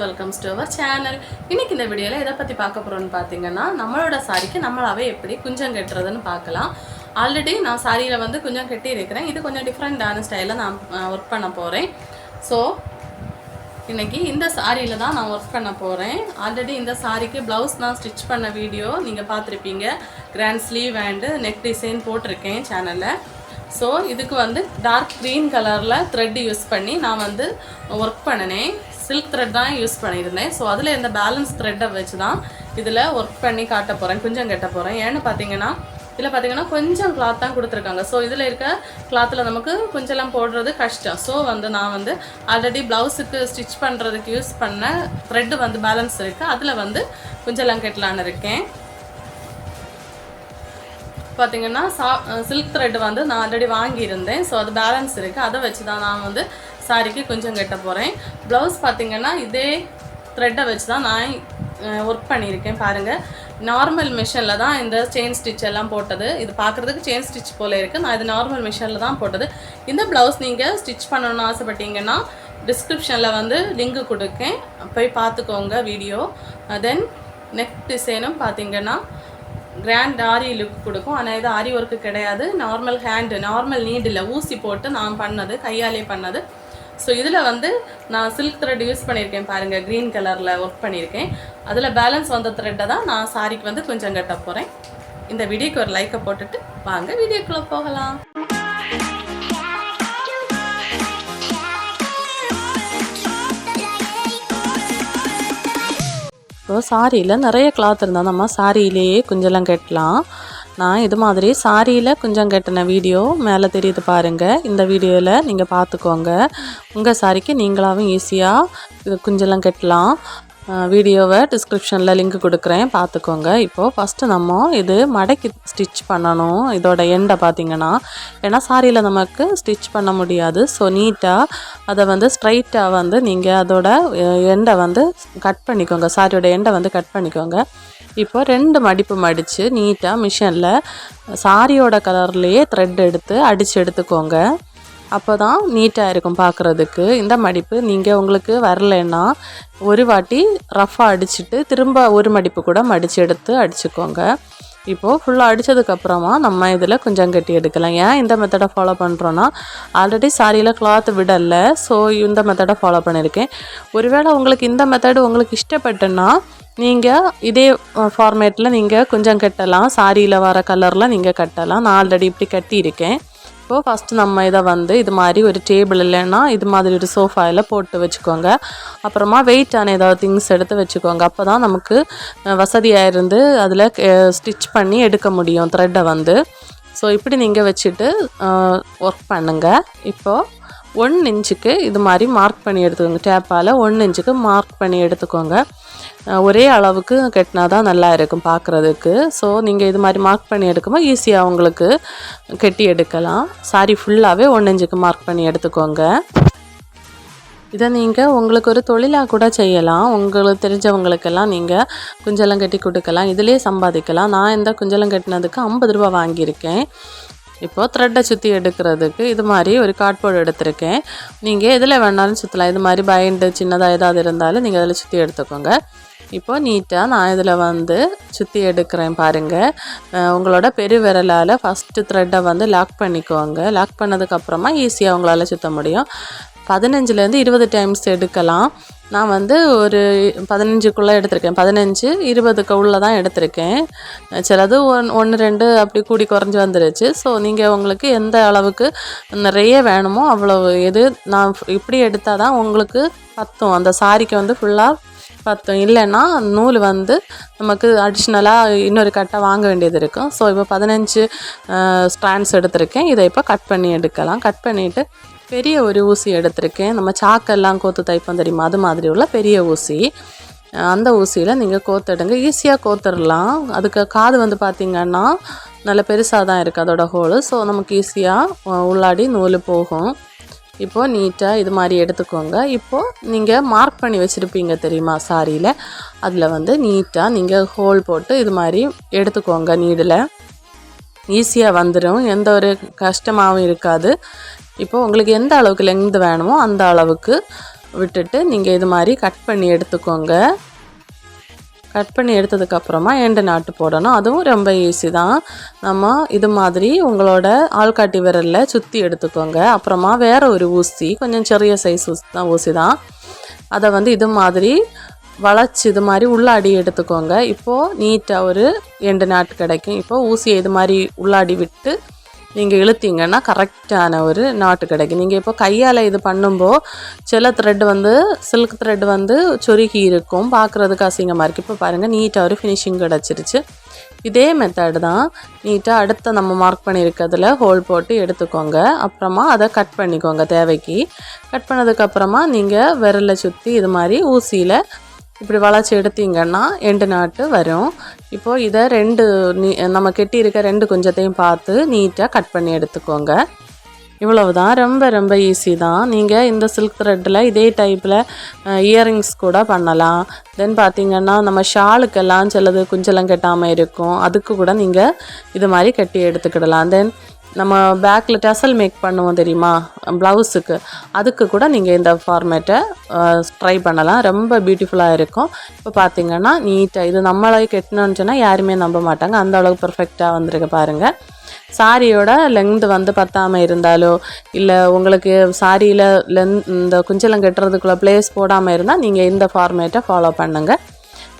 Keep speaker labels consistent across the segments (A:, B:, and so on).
A: Welcome to our channel. இன்னைக்கு இந்த வீடியோவில் எதை பற்றி பார்க்க போகிறோன்னு பார்த்தீங்கன்னா, நம்மளோட சாரிக்கு நம்மளாவே எப்படி குஞ்சம் கட்டுறதுன்னு பார்க்கலாம். ஆல்ரெடி நான் சாரியில் வந்து குஞ்சம் கட்டி இருக்கிறேன். இது கொஞ்சம் டிஃப்ரெண்டான ஸ்டைலில் நான் ஒர்க் பண்ண போகிறேன். ஸோ இன்றைக்கி இந்த சாரியில் தான் நான் ஒர்க் பண்ண போகிறேன். ஆல்ரெடி இந்த சாரிக்கு ப்ளவுஸ் நான் ஸ்டிச் பண்ண வீடியோ நீங்கள் பார்த்துருப்பீங்க. Grand sleeve and neck design போட்டிருக்கேன் சேனலில். ஸோ இதுக்கு வந்து டார்க் க்ரீன் கலரில் த்ரெட் யூஸ் பண்ணி நான் வந்து ஒர்க் பண்ணினேன். சில்க் த்ரெட் தான் யூஸ் பண்ணியிருந்தேன். ஸோ அதில் இந்த பேலன்ஸ் த்ரெட்டை வச்சு தான் இதில் ஒர்க் பண்ணி காட்ட போகிறேன், குஞ்சம் கட்ட போகிறேன். ஏன்னு பார்த்தீங்கன்னா இதில் பார்த்தீங்கன்னா கொஞ்சம் கிளாத் தான் கொடுத்துருக்காங்க. ஸோ இதில் இருக்க கிளாத்தில் நமக்கு கொஞ்சம்லாம் போடுறது கஷ்டம். ஸோ வந்து நான் வந்து ஆல்ரெடி ப்ளவுஸுக்கு ஸ்டிச் பண்ணுறதுக்கு யூஸ் பண்ண த்ரெட்டு வந்து பேலன்ஸ் இருக்குது. அதில் வந்து கொஞ்சம்லாம் கட்டலான்னு இருக்கேன். பார்த்திங்கன்னா சில்க் த்ரெட் வந்து நான் ஆல்ரெடி வாங்கியிருந்தேன். ஸோ அது பேலன்ஸ் இருக்குது. அதை வச்சு தான் நான் வந்து சாரிக்கு கொஞ்சம் கட்ட போகிறேன். ப்ளவுஸ் பார்த்திங்கன்னா இதே த்ரெட்டை வச்சு தான் நான் ஒர்க் பண்ணியிருக்கேன். பாருங்கள், நார்மல் மிஷினில் தான் இந்த செயின் ஸ்டிச் எல்லாம் போட்டது. இது பார்க்குறதுக்கு செயின் ஸ்டிச் போல் இருக்குது. நான் இது நார்மல் மிஷினில் தான் போட்டது. இந்த ப்ளவுஸ் நீங்கள் ஸ்டிச் பண்ணணும்னு ஆசைப்பட்டீங்கன்னா டிஸ்கிரிப்ஷனில் வந்து லிங்க் கொடுக்கேன், போய் பார்த்துக்கோங்க வீடியோ. தென் நெக் டிசைனும் பார்த்திங்கன்னா கிராண்ட் ஆரி லுக் கொடுக்கும். ஆனால் இது ஆரி ஒர்க்கு கிடையாது, நார்மல் ஹேண்டு, நார்மல் நீடில் ஊசி போட்டு நான் பண்ணது, கையாலே பண்ணது. ஸோ இதில் வந்து நான் சில்க் த்ரெட் யூஸ் பண்ணியிருக்கேன். பாருங்கள், க்ரீன் கலரில் ஒர்க் பண்ணியிருக்கேன். அதில் பேலன்ஸ் வந்த த்ரெட்டை தான் நான் சாரிக்கு வந்து கொஞ்சம் கட்ட போகிறேன். இந்த வீடியோக்கு ஒரு லைக்கை போட்டுட்டு வாங்க வீடியோக்குள்ளே போகலாம். இப்போ சாரியில் நிறைய கிளாத் இருந்தால் நம்ம சாரியிலேயே குஞ்செல்லாம் கட்டலாம். நான் இது மாதிரி சாரியில் குஞ்சம் கட்டின வீடியோ மேலே தெரியுது பாருங்கள். இந்த வீடியோவில் நீங்கள் பார்த்துக்கோங்க. உங்கள் சாரிக்கு நீங்களாகவும் ஈஸியாக இது குஞ்செல்லாம் கட்டலாம். வீடியோவை டிஸ்கிரிப்ஷனில் லிங்க் கொடுக்குறேன், பார்த்துக்கோங்க. இப்போது ஃபஸ்ட்டு நம்ம இது மடக்கி ஸ்டிச் பண்ணணும். இதோட எண்டை பார்த்திங்கன்னா, ஏன்னா சாரியில் நமக்கு ஸ்டிச் பண்ண முடியாது. ஸோ நீட்டாக அதை வந்து ஸ்ட்ரைட்டாக வந்து நீங்கள் அதோட எண்டை வந்து கட் பண்ணிக்கோங்க. சாரியோட எண்டை வந்து கட் பண்ணிக்கோங்க. இப்போ 2 மடிப்பு மடித்து நீட்டாக மிஷினில் சாரியோட கலர்லேயே த்ரெட் எடுத்து அடித்து எடுத்துக்கோங்க. அப்போ தான் நீட்டாக இருக்கும் பார்க்குறதுக்கு. இந்த மடிப்பு நீங்கள் உங்களுக்கு வரலைன்னா ஒரு வாட்டி ரஃப்பாக அடிச்சுட்டு திரும்ப ஒரு மடிப்பு கூட மடித்து எடுத்து அடிச்சுக்கோங்க. இப்போது ஃபுல்லாக அடித்ததுக்கப்புறமா நம்ம இதில் கொஞ்சம் கட்டி எடுக்கலாம். ஏன் இந்த மெத்தடை ஃபாலோ பண்ணுறோன்னா, ஆல்ரெடி சாரியில் கிளாத் விடலை. ஸோ இந்த மெத்தடை ஃபாலோ பண்ணியிருக்கேன். ஒருவேளை உங்களுக்கு இந்த மெத்தடு உங்களுக்கு இஷ்டப்பட்டுன்னா நீங்கள் இதே ஃபார்மேட்டில் நீங்கள் கொஞ்சம் கட்டலாம். சாரியில் வர கலரில் நீங்கள் கட்டலாம். நான் ஆல்ரெடி இப்படி கட்டியிருக்கேன். இப்போது ஃபஸ்ட்டு நம்ம இதை வந்து இது மாதிரி ஒரு டேபிள் இல்லைன்னா இது மாதிரி ஒரு சோஃபாயில் போட்டு வச்சுக்கோங்க. அப்புறமா வெயிட்டான ஏதாவது திங்ஸ் எடுத்து வச்சுக்கோங்க. அப்போ தான் நமக்கு வசதியாக இருந்து அதில் ஸ்டிச் பண்ணி எடுக்க முடியும் த்ரெட்டை வந்து. ஸோ இப்படி நீங்கள் வச்சுட்டு ஒர்க் பண்ணுங்கள். இப்போது 1 இன்ச்சுக்கு இது மாதிரி மார்க் பண்ணி எடுத்துக்கோங்க. டேப்பால் 1 இன்ச்சுக்கு மார்க் பண்ணி எடுத்துக்கோங்க. ஒரே அளவுக்கு கட்டினா தான் நல்லா இருக்கும் பார்க்குறதுக்கு. ஸோ நீங்கள் இது மாதிரி மார்க் பண்ணி எடுக்கும்போது ஈஸியாக உங்களுக்கு கட்டி எடுக்கலாம். சாரி ஃபுல்லாகவே 1 இன்ச்சுக்கு மார்க் பண்ணி எடுத்துக்கோங்க. இதை நீங்கள் உங்களுக்கு ஒரு தொழிலாக கூட செய்யலாம். உங்களுக்கு தெரிஞ்சவங்களுக்கெல்லாம் நீங்கள் குஞ்செல்லாம் கட்டி கொடுக்கலாம். இதிலே சம்பாதிக்கலாம். நான் இந்த குஞ்செல்லாம் கட்டினதுக்கு 50 ரூபா வாங்கியிருக்கேன். இப்போது த்ரெட்டை சுற்றி எடுக்கிறதுக்கு இது மாதிரி ஒரு கார்ட்போர்டு எடுத்திருக்கேன். நீங்கள் எதில் வேணாலும் சுற்றலாம். இது மாதிரி பைண்டு சின்னதாக ஏதாவது இருந்தாலும் நீங்கள் அதில் சுற்றி எடுத்துக்கோங்க. இப்போது நீட்டாக நான் இதில் வந்து சுற்றி எடுக்கிறேன் பாருங்கள். உங்களோட பெரு விரலால் ஃபஸ்ட்டு த்ரெட்டை வந்து லாக் பண்ணிக்கோங்க. லாக் பண்ணதுக்கப்புறமா ஈஸியாக உங்களால் சுற்ற முடியும். 15லேருந்து 20 டைம்ஸ் எடுக்கலாம். நான் வந்து ஒரு 15க்குள்ளே எடுத்திருக்கேன். 15, 20க்கு உள்ளே தான் எடுத்திருக்கேன். சிலது 1, 2 அப்படி கூடி குறைஞ்சி வந்துருச்சு. ஸோ நீங்கள் உங்களுக்கு எந்த அளவுக்கு நிறைய வேணுமோ அவ்வளவு எது நான் இப்படி எடுத்தால் தான் உங்களுக்கு பத்தும். அந்த சாரிக்கு வந்து ஃபுல்லாக பத்தும். இல்லைன்னா நூல் வந்து நமக்கு அடிஷ்னலாக இன்னொரு கட்டை வாங்க வேண்டியது இருக்கும். ஸோ இப்போ 15 ஸ்ட்ராண்ட்ஸ் எடுத்திருக்கேன். இதை இப்போ கட் பண்ணி எடுக்கலாம். கட் பண்ணிவிட்டு பெரிய ஒரு ஊசி எடுத்திருக்கேன். நம்ம சாக்கெல்லாம் கோத்து தைப்போம் தெரியுமா, அது மாதிரி உள்ள பெரிய ஊசி. அந்த ஊசியில் நீங்கள் கோத்தெடுங்க. ஈஸியாக கோத்துடலாம். அதுக்கு காது வந்து பார்த்திங்கன்னா நல்ல பெருசாக தான் இருக்குது அதோட ஹோலு. ஸோ நமக்கு ஈஸியாக உள்ளாடி நூல் போகும். இப்போது நீட்டாக இது மாதிரி எடுத்துக்கோங்க. இப்போது நீங்கள் மார்க் பண்ணி வச்சுருப்பீங்க தெரியுமா சாரியில், அதில் வந்து நீட்டாக நீங்கள் ஹோல் போட்டு இது மாதிரி எடுத்துக்கோங்க. நீடில் ஈஸியாக வந்துடும், எந்த ஒரு கஷ்டமாகவும் இருக்காது. இப்போது உங்களுக்கு எந்த அளவுக்கு லெங்த் வேணுமோ அந்த அளவுக்கு விட்டுட்டு நீங்கள் இது மாதிரி கட் பண்ணி எடுத்துக்கோங்க. கட் பண்ணி எடுத்ததுக்கப்புறமா எண்டு நாட்டு போடணும். அதுவும் ரொம்ப ஈஸி தான். நம்ம இது மாதிரி உங்களோட ஆள்காட்டி விரலில் சுற்றி எடுத்துக்கோங்க. அப்புறமா வேறு ஒரு ஊசி, கொஞ்சம் சிறிய சைஸ் ஊசி தான், அதை இது மாதிரி வளைச்சி இது மாதிரி உள்ளாடி எடுத்துக்கோங்க. இப்போது நீட்டாக ஒரு எண்டு நாட்டு கிடைக்கும். இப்போது ஊசியை இது மாதிரி உள்ளாடி விட்டு நீங்கள் இழுத்தீங்கன்னா கரெக்டான ஒரு நாட்டு கிடைக்கும். நீங்கள் இப்போ கையால் இது பண்ணும்போது சில த்ரெட் சில்க் த்ரெட் சொருகி இருக்கும், பார்க்குறதுக்கு அசிங்கமாக இருக்குது. இப்போ பாருங்கள் நீட்டாக ஒரு ஃபினிஷிங் கிடச்சிருச்சு. இதே மெத்தட் தான் நீட்டாக அடுத்த நம்ம மார்க் பண்ணியிருக்கிறதுல ஹோல் போட்டு எடுத்துக்கோங்க. அப்புறமா அதை கட் பண்ணிக்கோங்க. தேவைக்கு கட் பண்ணதுக்கப்புறமா நீங்கள் விரலில் சுற்றி இது மாதிரி ஊசியில் இப்படி வளைச்சி எடுத்தீங்கன்னா எண்டு நாட்டு வரும். இப்போது இதை நம்ம கெட்டியிருக்க 2 குஞ்சத்தையும் பார்த்து நீட்டாக கட் பண்ணி எடுத்துக்கோங்க. இவ்வளவு தான். ரொம்ப ரொம்ப ஈஸி தான். நீங்கள் இந்த சில்க் த்ரெட்டில் இதே டைப்பில் இயரிங்ஸ் கூட பண்ணலாம். தென் பார்த்திங்கன்னா நம்ம ஷாலுக்கெல்லாம் சிலது குஞ்செல்லாம் கெட்டாமல் இருக்கும், அதுக்கு கூட நீங்கள் இது மாதிரி கட்டி எடுத்துக்கிடலாம். தென் நம்ம பேக்கில் டசல் மேக் பண்ணுவோம் தெரியுமா, ப்ளவுஸுக்கு, அதுக்கு கூட நீங்கள் இந்த ஃபார்மேட்டை ட்ரை பண்ணலாம். ரொம்ப பியூட்டிஃபுல்லாக இருக்கும். இப்போ பார்த்திங்கன்னா நீட்டாக இது நம்மளே கெட்டணும்னு சொன்னால் யாருமே நம்ப மாட்டாங்க, அந்த அளவுக்கு பர்ஃபெக்டாக வந்திருக்கு பாருங்கள். சாரியோட லென்த்து பத்தாமல் இருந்தாலோ இல்லை உங்களுக்கு சாரியில் இந்த குஞ்சலம் கட்டுறதுக்குள்ளே ப்ளேஸ் போடாமல் இருந்தால் நீங்கள் இந்த ஃபார்மேட்டை ஃபாலோ பண்ணுங்கள்.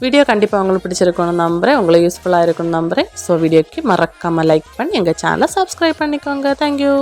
A: வீடியோ கண்டிப்பாக உங்களுக்கு பிடிச்சிருக்கணும்னு நம்புகிறேன், உங்களுக்கு யூஸ்ஃபுல்லாக இருக்குன்னு நம்புகிறேன். ஸோ வீடியோக்கு மறக்காமல் லைக் பண்ணி எங்கள் சேனலை சப்ஸ்கிரைப் பண்ணிக்கோங்க. தேங்க்யூ.